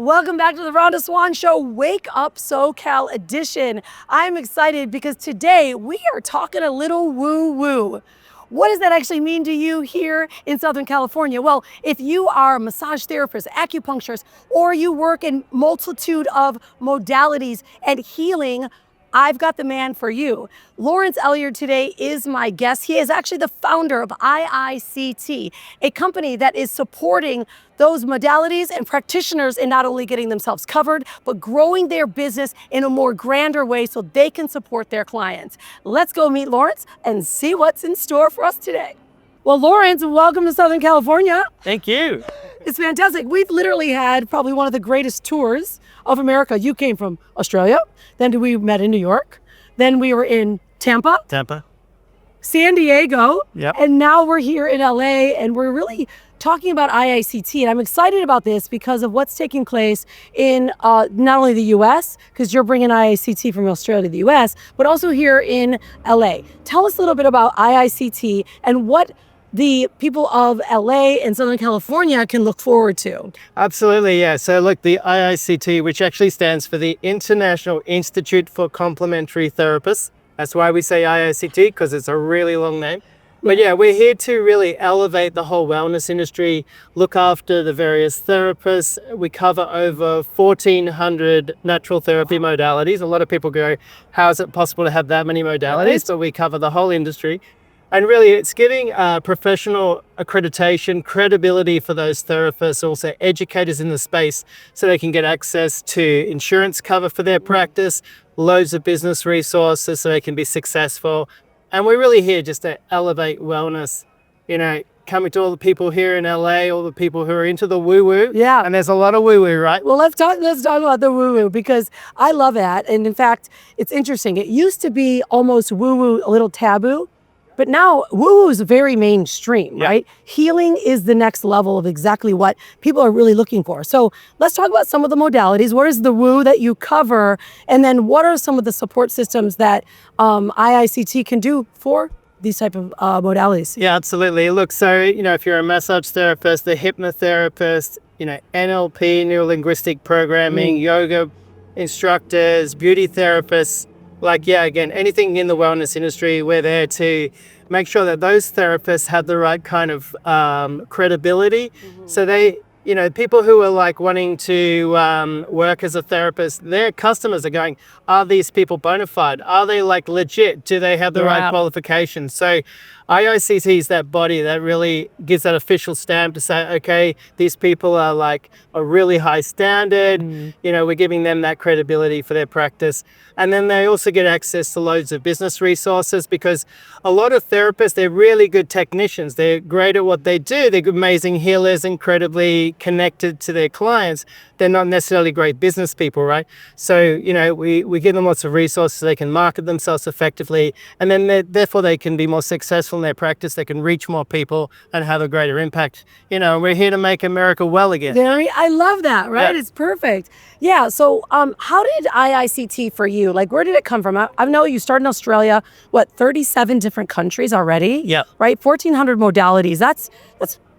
Welcome back to the Rhonda Swan Show, Wake Up SoCal edition. I'm excited because today we are talking a little woo-woo. What does that actually mean to you here in Southern California? Well, if you are a massage therapist, acupuncturist, or you work in multitude of modalities and healing, I've got the man for you. Lawrence Elliard today is my guest. He is actually the founder of IICT, a company that is supporting those modalities and practitioners in not only getting themselves covered, but growing their business in a more grander way so they can support their clients. Let's go meet Lawrence and see what's in store for us today. Well, Lawrence, welcome to Southern California. Thank you. It's fantastic. We've literally had probably one of the greatest tours of America. You came from Australia, then we met in New York, then we were in Tampa, San Diego, and now we're here in LA, and we're really talking about IICT. And I'm excited about this because of what's taking place in not only the US, because you're bringing IICT from Australia to the US, but also here in LA. Tell us a little bit about IICT and what the people of LA and Southern California can look forward to. Absolutely, yeah. So look, the IICT, which actually stands for the International Institute for Complementary Therapists. That's why we say IICT, because it's a really long name. But yeah, we're here to really elevate the whole wellness industry, look after the various therapists. We cover over 1,400 natural therapy modalities. A lot of people go, how is it possible to have that many modalities? But we cover the whole industry. And really, it's giving professional accreditation, credibility for those therapists, also educators in the space, so they can get access to insurance cover for their practice, loads of business resources so they can be successful. And we're really here just to elevate wellness, you know, coming to all the people here in LA, all the people who are into the woo-woo. Yeah. And there's a lot of woo-woo, right? Well, let's talk about the woo-woo, because I love that. And in fact, it's interesting. It used to be almost woo-woo, a little taboo. But now woo-woo is very mainstream, right? Healing is the next level of exactly what people are really looking for. So let's talk about some of the modalities. What is the woo that you cover? And then what are some of the support systems that IICT can do for these type of modalities? Yeah, absolutely. Look, so, you know, if you're a massage therapist, the hypnotherapist, you know, NLP, neuro-linguistic programming, yoga instructors, beauty therapists, like, yeah, again, anything in the wellness industry, we're there to make sure that those therapists have the right kind of credibility. So they, you know, people who are like wanting to work as a therapist, their customers are going, are these people bona fide? Are they like legit? Do they have the right qualifications? So IICT is that body that really gives that official stamp to say, okay, these people are like a really high standard. You know, we're giving them that credibility for their practice. And then they also get access to loads of business resources, because a lot of therapists, they're really good technicians. They're great at what they do. They're amazing healers, incredibly connected to their clients. They're not necessarily great business people, right? So, you know, we give them lots of resources so they can market themselves effectively. And then therefore they can be more successful in their practice. They can reach more people and have a greater impact. You know, we're here to make America well again. I love that, right? It's perfect. Yeah, so how did IICT for you? Like, where did it come from? I know you started in Australia, 37 different countries already? Yeah. Right, 1,400 modalities. That's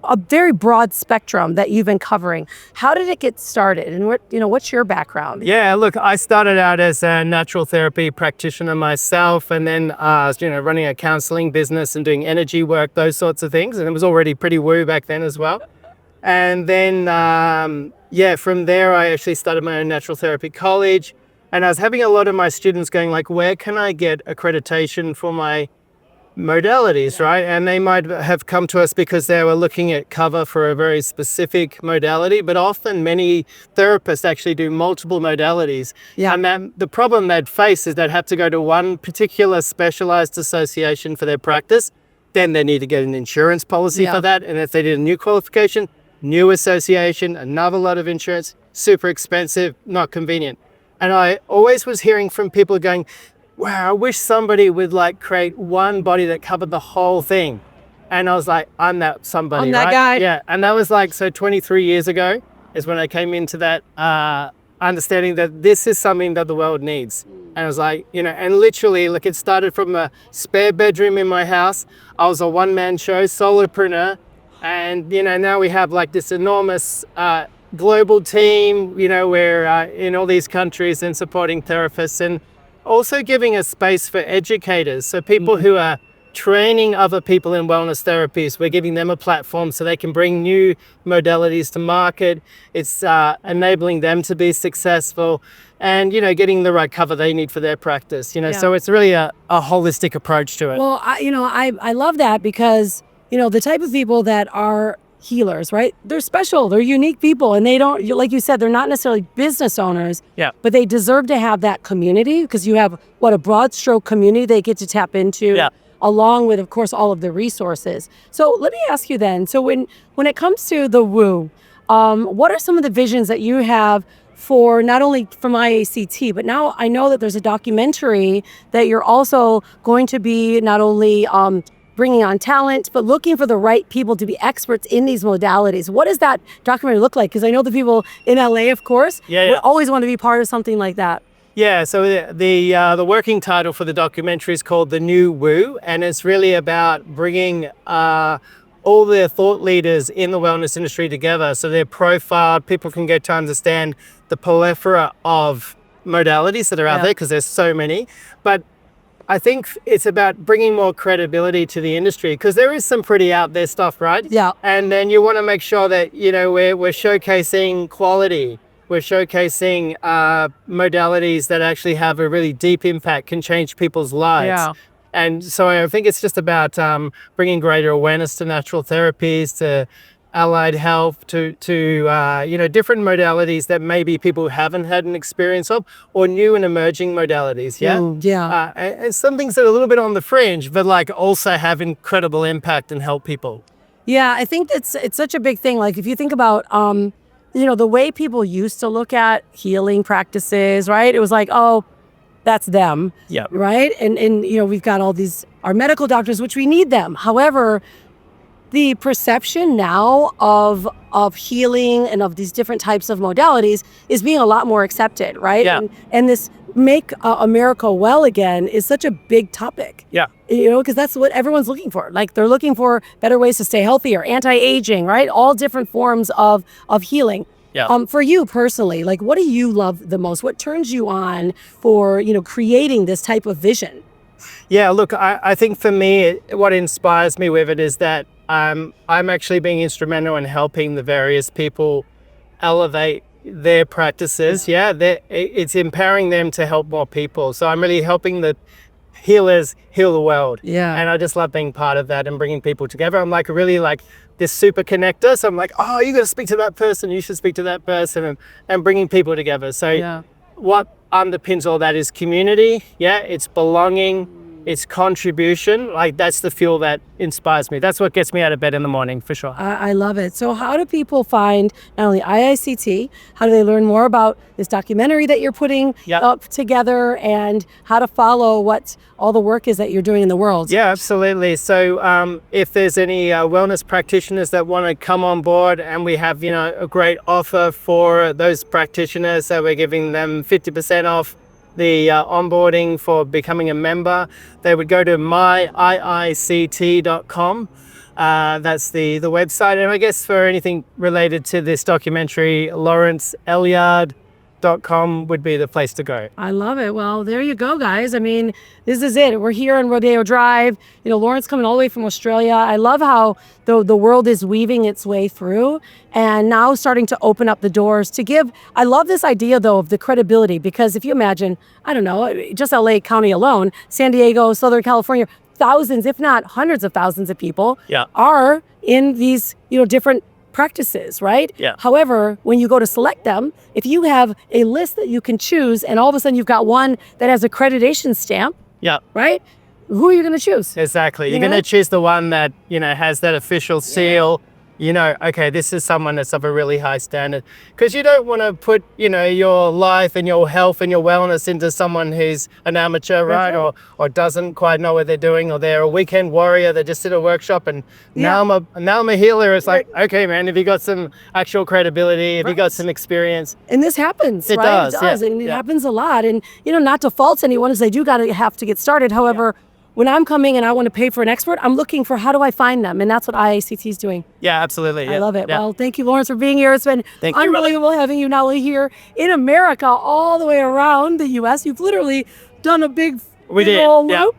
a very broad spectrum that you've been covering. How did it get started, and what's your background? Yeah, look, I started out as a natural therapy practitioner myself, and then running a counseling business and doing energy work, those sorts of things, and it was already pretty woo back then as well. And then from there I actually started my own natural therapy college, and I was having a lot of my students going like, where can I get accreditation for my modalities, right? And they might have come to us because they were looking at cover for a very specific modality, but often many therapists actually do multiple modalities. And the problem they'd face is they'd have to go to one particular specialized association for their practice. Then they need to get an insurance policy for that. And if they did a new qualification, new association, another lot of insurance, super expensive, not convenient. And I always was hearing from people going, wow, I wish somebody would like create one body that covered the whole thing. And I was like, I'm that somebody, I'm that guy. Yeah. And that was like, so 23 years ago is when I came into that understanding that this is something that the world needs. And I was like, you know, and literally, like, it started from a spare bedroom in my house. I was a one-man show, solopreneur. And, you know, now we have like this enormous global team, we're in all these countries and supporting therapists, and also giving a space for educators. So people who are training other people in wellness therapies, we're giving them a platform so they can bring new modalities to market. It's enabling them to be successful and, getting the right cover they need for their practice, so it's really a holistic approach to it. Well, I love that because, the type of people that are healers, right? They're special, they're unique people, and they don't, like you said, they're not necessarily business owners, but they deserve to have that community because you have a broad stroke community they get to tap into, along with, of course, all of the resources. So let me ask you then, so when it comes to the woo, what are some of the visions that you have for not only from IICT, but now I know that there's a documentary that you're also going to be not only bringing on talent, but looking for the right people to be experts in these modalities. What does that documentary look like? Because I know the people in LA, of course, would always want to be part of something like that. Yeah, so the working title for the documentary is called The New Woo, and it's really about bringing all the thought leaders in the wellness industry together. So they're profiled, people can get to understand the plethora of modalities that are out there, because there's so many. But I think it's about bringing more credibility to the industry, because there is some pretty out there stuff, right? Yeah. And then you want to make sure that, we're showcasing quality. We're showcasing modalities that actually have a really deep impact, can change people's lives. Yeah. And so I think it's just about bringing greater awareness to natural therapies, to allied health, to different modalities that maybe people haven't had an experience of, or new and emerging modalities. And some things that are a little bit on the fringe, but also have incredible impact and help people. Yeah, I think it's such a big thing. Like if you think about the way people used to look at healing practices, right? It was like, oh, that's them. Yeah. Right. And we've got all these, our medical doctors, which we need them. However, the perception now of healing and of these different types of modalities is being a lot more accepted, right? Yeah. And this make America well again is such a big topic. Yeah. Because that's what everyone's looking for. Like they're looking for better ways to stay healthier, anti-aging, right? All different forms of healing. Yeah. For you personally, like what do you love the most? What turns you on for, creating this type of vision? Yeah, look, I think for me, what inspires me with it is that I'm actually being instrumental in helping the various people elevate their practices. It's empowering them to help more people. So I'm really helping the healers heal the world. Yeah. And I just love being part of that and bringing people together. I'm really this super connector. So I'm oh, you got to speak to that person. You should speak to that person, and bringing people together. So what underpins all that is community. Yeah. It's belonging. It's contribution. That's the fuel that inspires me. That's what gets me out of bed in the morning, for sure. I love it. So how do people find not only IICT, how do they learn more about this documentary that you're putting up together, and how to follow what all the work is that you're doing in the world? Yeah, absolutely. So if there's any wellness practitioners that want to come on board, and we have, a great offer for those practitioners, so we're giving them 50% off the onboarding for becoming a member. They would go to myiict.com. That's the website. And I guess for anything related to this documentary, Elliard.com would be the place to go. I love it. Well, there you go, guys. I mean, this is it. We're here on Rodeo Drive. Lawrence coming all the way from Australia. I love how the world is weaving its way through and now starting to open up the doors to give. I love this idea, though, of the credibility, because if you imagine, I don't know, just LA County alone, San Diego, Southern California, thousands, if not hundreds of thousands of people are in these, different practices, right? Yeah. However, when you go to select them, if you have a list that you can choose and all of a sudden you've got one that has accreditation stamp, right? Who are you going to choose? Exactly. You're going to choose the one that, has that official seal. Okay, this is someone that's of a really high standard, because you don't want to put, your life and your health and your wellness into someone who's an amateur, right? Or doesn't quite know what they're doing, or they're a weekend warrior that just did a workshop and now I'm a healer. It's okay, man, have you got some actual credibility? Have you got some experience? And this happens, It right? does, and it happens a lot. And, not to fault anyone, as they do have to get started. However, when I'm coming and I want to pay for an expert, I'm looking for how do I find them? And that's what IICT is doing. Yeah, absolutely. I love it. Yeah. Well, thank you, Lawrence, for being here. It's been Thank you, unbelievable having you not only here in America, all the way around the U.S. You've literally done a big old loop.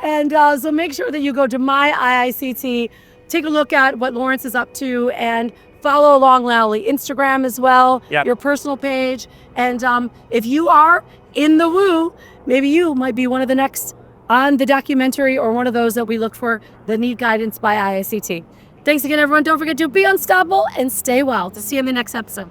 And so make sure that you go to my IICT, take a look at what Lawrence is up to, and follow along Lally, Instagram as well, your personal page. And if you are in the woo, maybe you might be one of the next on the documentary or one of those that we look for that need guidance by IICT. Thanks again, everyone. Don't forget to be unstoppable and stay well. To see you in the next episode.